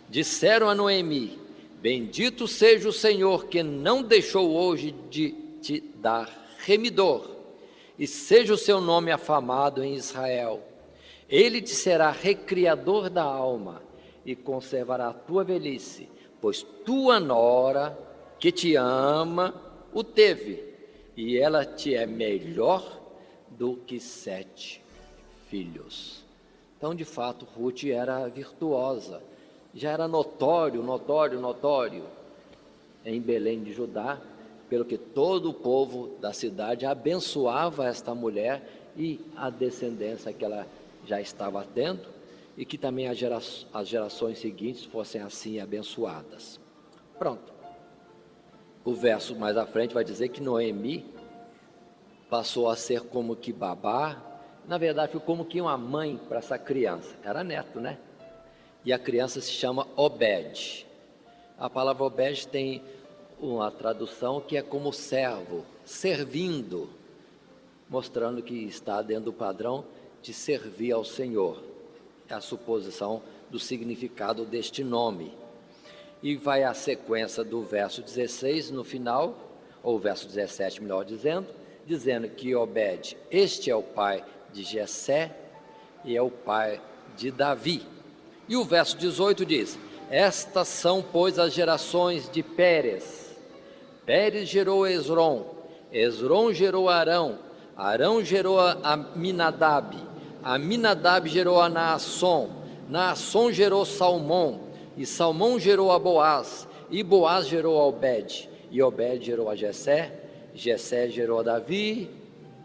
disseram a Noemi: bendito seja o Senhor que não deixou hoje de te dar remidor, e seja o seu nome afamado em Israel. Ele te será recriador da alma e conservará a tua velhice, pois tua nora que te ama o teve, e ela te é melhor do que 7 filhos. Então, de fato, Ruth era virtuosa, já era notório em Belém de Judá, pelo que todo o povo da cidade abençoava esta mulher e a descendência que ela já estava tendo, e que também as gerações seguintes fossem assim abençoadas. Pronto. O verso mais à frente vai dizer que Noemi passou a ser como que babá, na verdade foi como que uma mãe para essa criança, era neto, né? E a criança se chama Obed. A palavra Obed tem uma tradução que é como servo, servindo, mostrando que está dentro do padrão de servir ao Senhor. É a suposição do significado deste nome. E vai a sequência do verso 16 no final, ou verso 17 melhor dizendo que Obed, este é o pai de Jessé e é o pai de Davi. E o verso 18 diz: estas são, pois, as gerações de Pérez. Pérez gerou Esrom, Esrom gerou Arão, Arão gerou a Aminadab gerou a Naasson, Naasson gerou Salmão, e Salmão gerou a Boaz, e Boaz gerou a Obed, e Obed gerou a Jessé, Jessé gerou a Davi,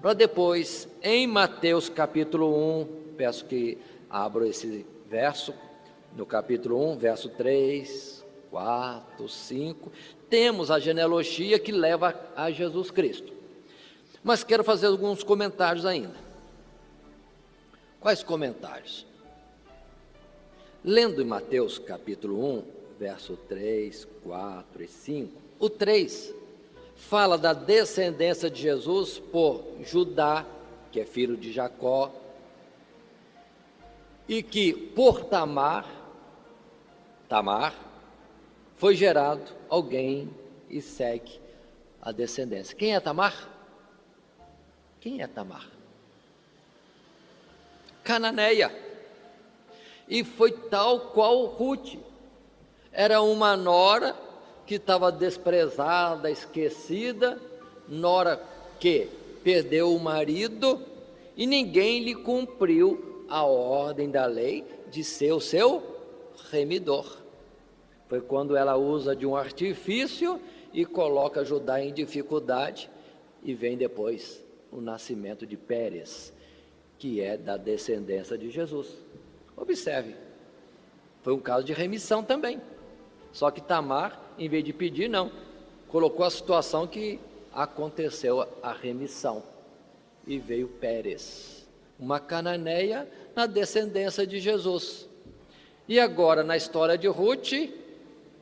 para depois, em Mateus capítulo 1, peço que abra esse verso, no capítulo 1, verso 3, 4, 5, temos a genealogia que leva a Jesus Cristo. Mas quero fazer alguns comentários ainda. Quais comentários? Lendo em Mateus capítulo 1, verso 3, 4 e 5, o 3 fala da descendência de Jesus por Judá, que é filho de Jacó, e que por Tamar foi gerado alguém e segue a descendência. Quem é Tamar? Quem é Tamar? Cananeia. E foi tal qual Ruth. Era uma nora que estava desprezada, esquecida, nora que perdeu o marido e ninguém lhe cumpriu a ordem da lei de ser o seu remidor. Foi quando ela usa de um artifício e coloca Judá em dificuldade, e vem depois o nascimento de Pérez, que é da descendência de Jesus. Observe, foi um caso de remissão também. Só que Tamar, em vez de pedir, não, colocou a situação que aconteceu a remissão. E veio Pérez, uma cananeia na descendência de Jesus. E agora, na história de Ruth,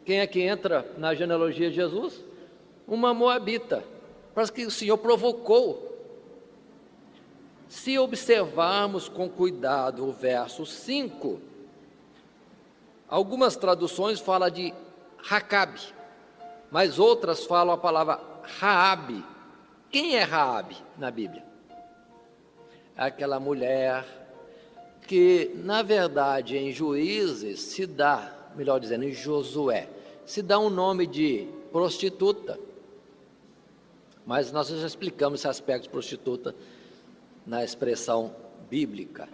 quem é que entra na genealogia de Jesus? Uma moabita. Parece que o Senhor provocou. Se observarmos com cuidado o verso 5, algumas traduções falam de Racabe, mas outras falam a palavra Raabe. Quem é Raabe na Bíblia? É aquela mulher que, na verdade, em Juízes se dá, melhor dizendo, em Josué, se dá um nome de prostituta. Mas nós já explicamos esse aspecto de prostituta na expressão bíblica.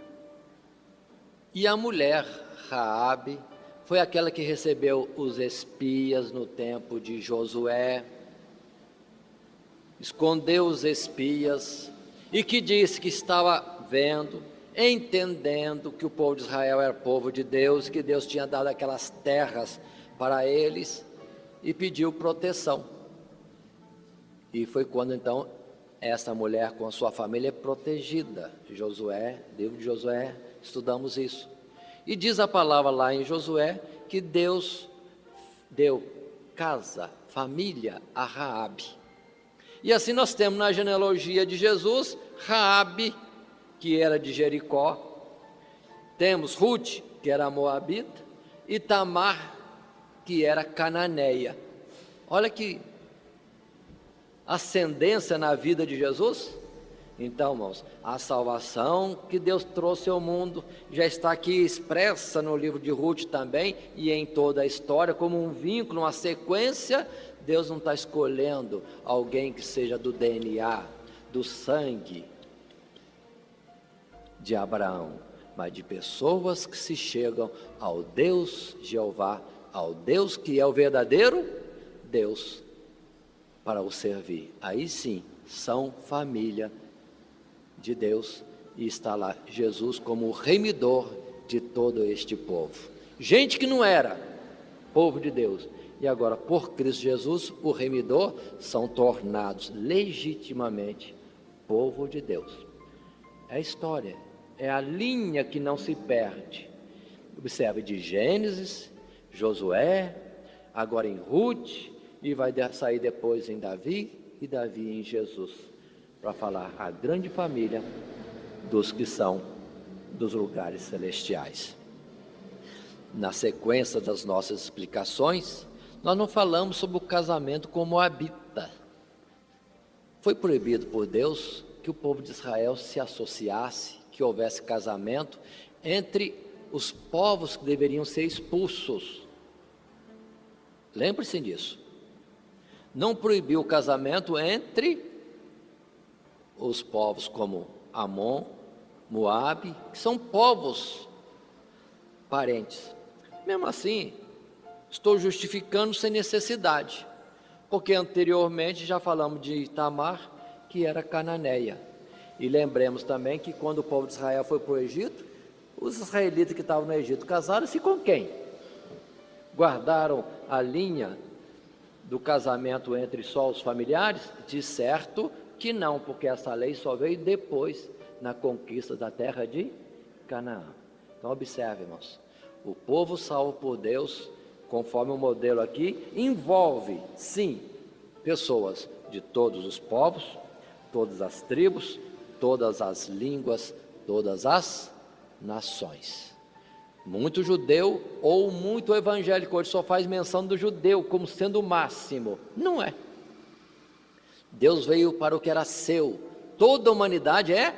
E a mulher Raabe foi aquela que recebeu os espias no tempo de Josué, escondeu os espias e que disse que estava vendo, entendendo que o povo de Israel era povo de Deus, que Deus tinha dado aquelas terras para eles e pediu proteção. E foi quando então essa mulher com a sua família é protegida. Josué, livro de Josué, estudamos isso. E diz a palavra lá em Josué que Deus deu casa, família a Raabe. E assim nós temos na genealogia de Jesus, Raabe, que era de Jericó, temos Ruth, que era moabita, e Tamar, que era cananeia. Olha que ascendência na vida de Jesus. Então, irmãos, a salvação que Deus trouxe ao mundo já está aqui expressa no livro de Ruth também e em toda a história, como um vínculo, uma sequência. Deus não está escolhendo alguém que seja do DNA, do sangue de Abraão, mas de pessoas que se chegam ao Deus Jeová, ao Deus que é o verdadeiro Deus, para o servir. Aí sim, são família de Deus, e está lá Jesus como o remidor de todo este povo. Gente que não era povo de Deus, e agora por Cristo Jesus, o remidor, são tornados legitimamente povo de Deus. É a história, é a linha que não se perde. Observe, de Gênesis, Josué, agora em Ruth, e vai sair depois em Davi, e Davi em Jesus, para falar a grande família dos que são dos lugares celestiais. Na sequência das nossas explicações, nós não falamos sobre o casamento com Moabita. Foi proibido por Deus que o povo de Israel se associasse, que houvesse casamento entre os povos que deveriam ser expulsos. Lembre-se disso. Não proibiu o casamento entre os povos como Amon, Moabe, que são povos parentes. Mesmo assim, estou justificando sem necessidade, porque anteriormente já falamos de Tamar, que era cananeia. E lembremos também que quando o povo de Israel foi para o Egito, os israelitas que estavam no Egito casaram-se com quem? Guardaram a linha do casamento entre só os familiares? De certo que não, porque essa lei só veio depois, na conquista da terra de Canaã. Então observe, irmãos, o povo salvo por Deus, conforme o modelo aqui, envolve, sim, pessoas de todos os povos, todas as tribos, todas as línguas, todas as nações. Muito judeu ou muito evangélico hoje só faz menção do judeu como sendo o máximo. Não é. Deus veio para o que era seu. Toda a humanidade é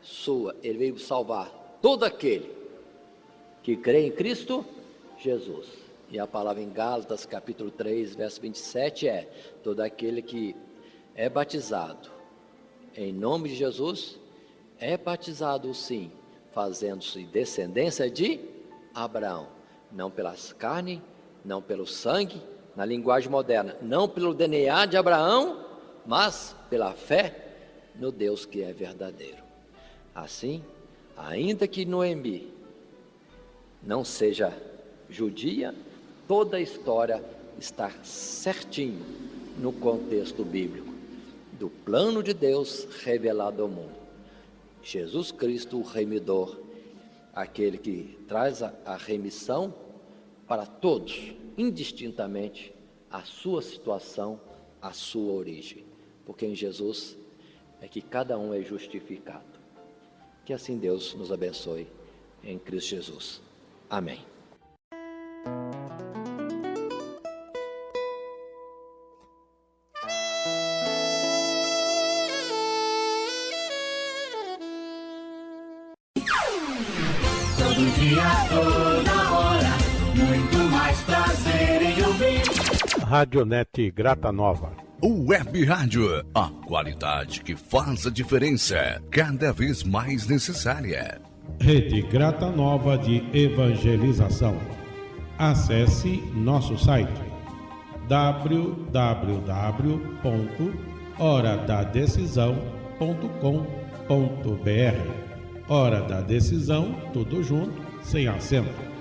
sua. Ele veio salvar todo aquele que crê em Cristo Jesus. E a palavra em Gálatas, capítulo 3, verso 27 é: todo aquele que é batizado em nome de Jesus, é batizado sim, fazendo-se descendência de Abraão, não pelas carnes, não pelo sangue, na linguagem moderna, não pelo DNA de Abraão, mas pela fé no Deus que é verdadeiro. Assim, ainda que Noemi não seja judia, toda a história está certinho no contexto bíblico do plano de Deus revelado ao mundo. Jesus Cristo, o remidor, aquele que traz a remissão para todos, indistintamente, a sua situação, a sua origem. Porque em Jesus é que cada um é justificado. Que assim Deus nos abençoe em Cristo Jesus. Amém. Todo dia, toda hora, muito mais prazer em ouvir. Radionete Grata Nova. Web Rádio, a qualidade que faz a diferença, cada vez mais necessária. Rede Grata Nova de Evangelização. Acesse nosso site www.horadadecisão.com.br. Hora da Decisão, tudo junto, sem acento.